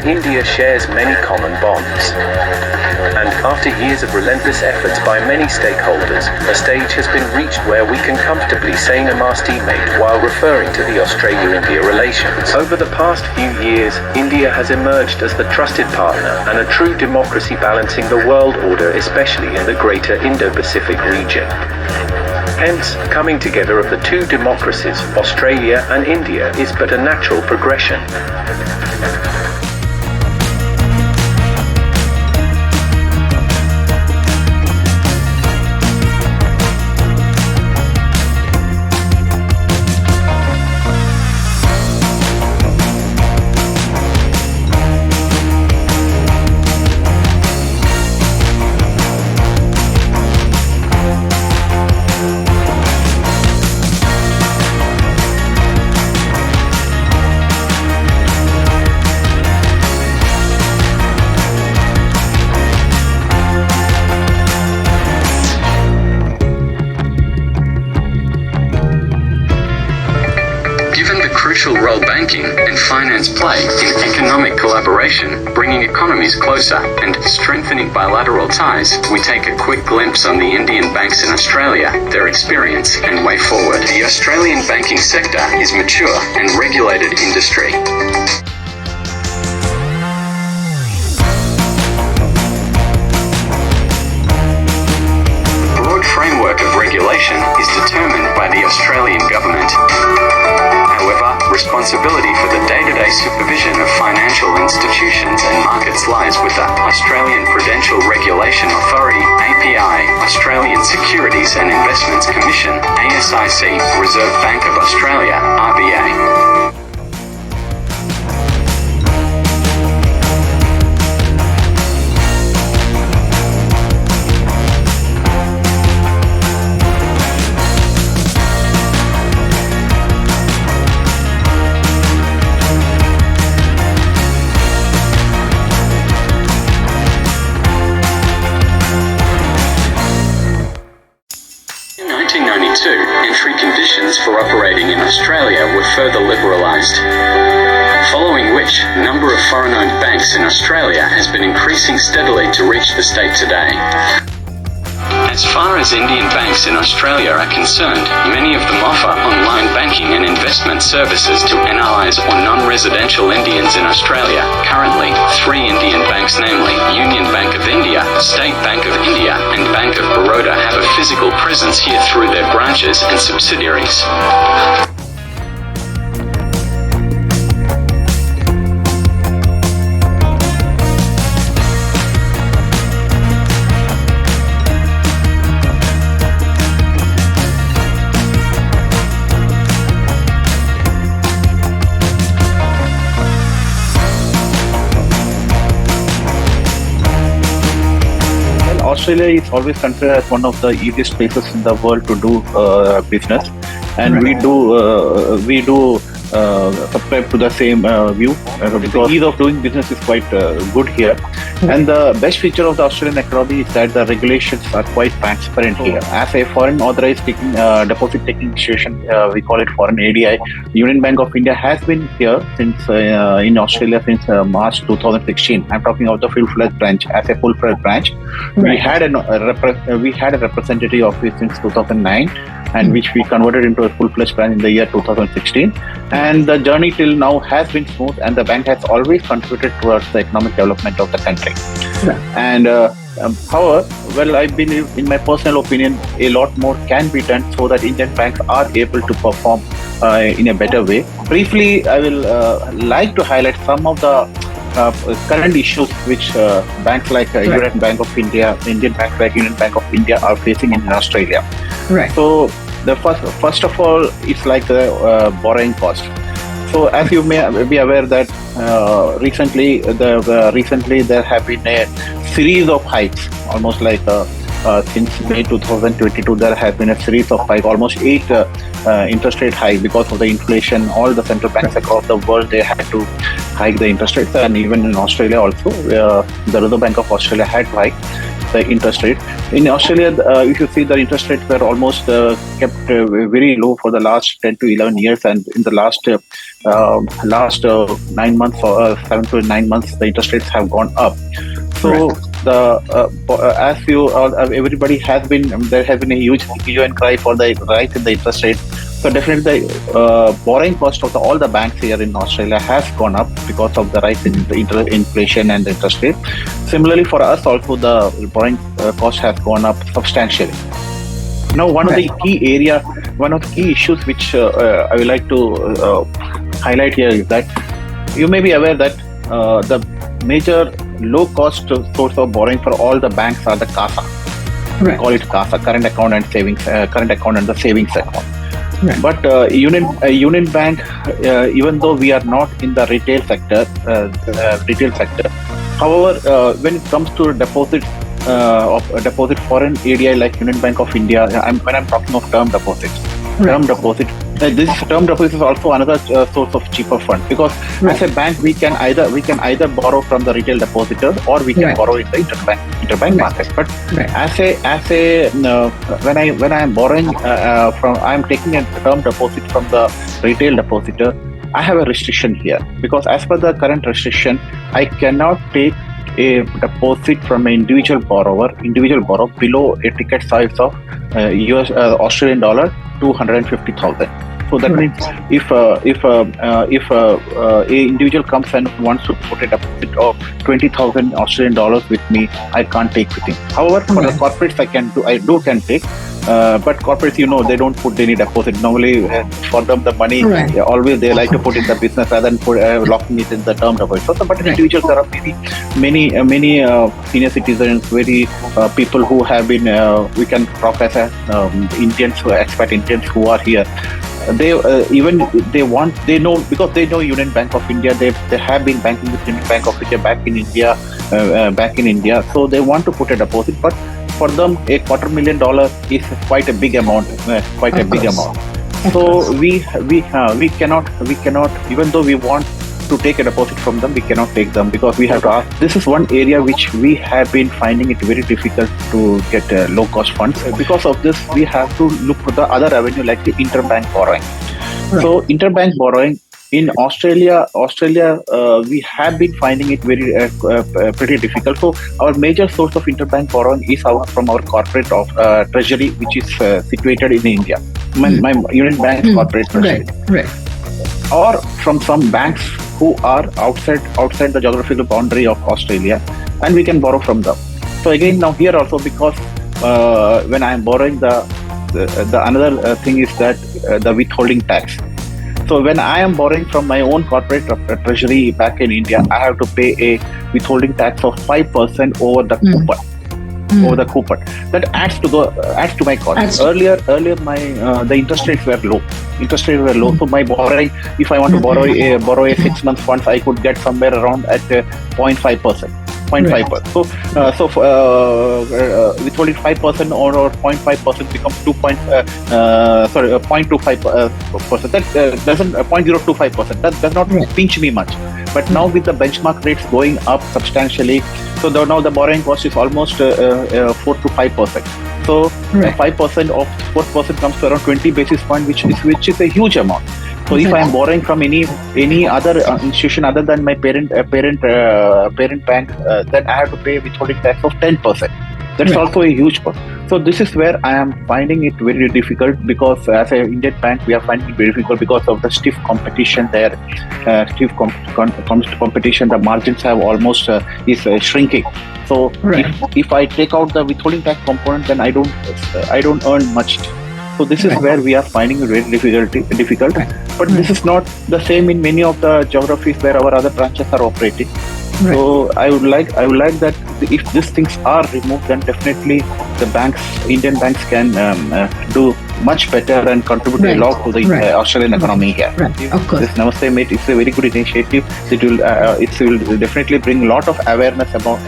India shares many common bonds. And after years of relentless efforts by many stakeholders, a stage has been reached where we can comfortably say namaste mate while referring to the Australia-India relations. Over the past few years, India has emerged as the trusted partner and a true democracy balancing the world order, especially in the greater Indo-Pacific region. Hence, coming together of the two democracies, Australia and India, is but a natural progression. Crucial role banking and finance play in economic collaboration, bringing economies closer and strengthening bilateral ties, we take a quick glimpse on the Indian banks in Australia, their experience and way forward. The Australian banking sector is mature and regulated industry. The broad framework of regulation is determined by the Australian government. However, responsibility for the day-to-day supervision of financial institutions and markets lies with the Australian Prudential Regulation Authority, API, Australian Securities and Investments Commission, ASIC, Reserve Bank of Australia, RBA. In 1992, entry conditions for operating in Australia were further liberalised, following which the number of foreign-owned banks in Australia has been increasing steadily to reach the state today. As far as Indian banks in Australia are concerned, many of them offer online banking and investment services to NRIs or non-residential Indians in Australia. Currently, 3 Indian banks, namely Union Bank of India, State Bank of India, and Bank of Baroda, have a physical presence here through their branches and subsidiaries. Australia is always considered as one of the easiest places in the world to do business, and we do subscribe to the same view because the ease of doing business is quite good here. And the best feature of the Australian economy is that the regulations are quite transparent here. As a foreign authorized deposit taking institution, we call it foreign ADI. Union Bank of India has been here since in Australia since March 2016. I'm talking about the full-fledged branch. As a full-fledged branch, we had a representative office since 2009, and which we converted into a full-fledged branch in the year 2016. And the journey till now has been smooth, and the bank has always contributed towards the economic development of the country. And however, I believe, in my personal opinion, a lot more can be done so that Indian banks are able to perform in a better way. Briefly, I will like to highlight some of the current issues which banks like Union Bank of India, Indian banks like Union Bank of India are facing in Australia. Right. So the first of all, it's like the borrowing cost. So as you may be aware that recently there have been a series of hikes, almost like since May 2022 there has been a series of hikes, almost 8 interest rate hike because of the inflation. All the central banks across the world, they had to hike the interest rates, and even in Australia also, the Reserve Bank of Australia had to hike. the interest rate. In Australia, if you see, the interest rates were almost kept very low for the last 10 to 11 years, and in the last 9 months or 7 to 9 months, the interest rates have gone up. So as you everybody has been, there has been a huge hue and cry for the rise in the interest rate. So definitely the borrowing cost of all the banks here in Australia has gone up because of the rise in the inflation and the interest rate. Similarly for us also, the borrowing cost has gone up substantially. Now one of the key issues which I would like to highlight here is that you may be aware that the major low-cost source of borrowing for all the banks are the CASA. We call it CASA, current account and the savings account. Right. But Union Bank, even though we are not in the retail sector, however, when it comes to deposits of deposit foreign ADI like Union Bank of India, when I'm talking of term deposits. This term deposit is also another source of cheaper funds, because as a bank we can either borrow from the retail depositor or we can borrow in the interbank market. But when I am borrowing I'm taking a term deposit from the retail depositor, I have a restriction here, because as per the current restriction, I cannot take a deposit from an individual borrower below a ticket size of Australian dollar 250,000. So that means if a individual comes and wants to put a deposit of 20,000 Australian dollars with me, I can't take with him. However, for the corporates, I can take. But corporates, they don't put any deposit. Normally, for them, the money, always they like to put in the business rather than locking it in the term deposit. So, but individuals, there are many senior citizens, people who have been, we can talk as Indians, expat Indians who are here. They know, because they know Union Bank of India. They have been banking with Union Bank of India back in India. So they want to put a deposit, but for them, $250,000 is quite a big amount. So we cannot, even though we want to take a deposit from them, we cannot take them, because we have to ask. This is one area which we have been finding it very difficult to get low cost funds. Because of this, we have to look for the other avenue like the interbank borrowing. So interbank borrowing in Australia, we have been finding it very pretty difficult. So our major source of interbank borrowing is from our corporate of treasury, which is situated in India. My Union Bank corporate treasury, or from some banks who are outside the geographical boundary of Australia, and we can borrow from them. So again, now here also, because when I am borrowing, the another thing is that the withholding tax. So when I am borrowing from my own corporate treasury back in India, I have to pay a withholding tax of 5% over the coupon. That adds to my cost. Earlier the interest rates were low. So my borrowing, if I want to borrow a 6 month funds, I could get somewhere around at 0.5%. 0.5%. So withholding 5% or 0.5% becomes 0.25%. That doesn't 0.025%. That does not pinch me much. But now with the benchmark rates going up substantially, so now the borrowing cost is almost 4 to 5%. So 5% of 4% comes to around 20 basis point, which is a huge amount. So if I am borrowing from any other institution other than my parent bank, then I have to pay withholding tax of 10%. That's also a huge cost. So this is where I am finding it very difficult, because as an Indian bank, we are finding it very difficult because of the stiff competition there. Competition, the margins have almost is shrinking. So if I take out the withholding tax component, then I don't earn much. So this is where we are finding it very difficult. But this is not the same in many of the geographies where our other branches are operating. So I would like that if these things are removed, then definitely the Indian banks can do much better and contribute a lot to the Australian economy here. Of course. This Namaste Mate is a very good initiative. It will definitely bring a lot of awareness about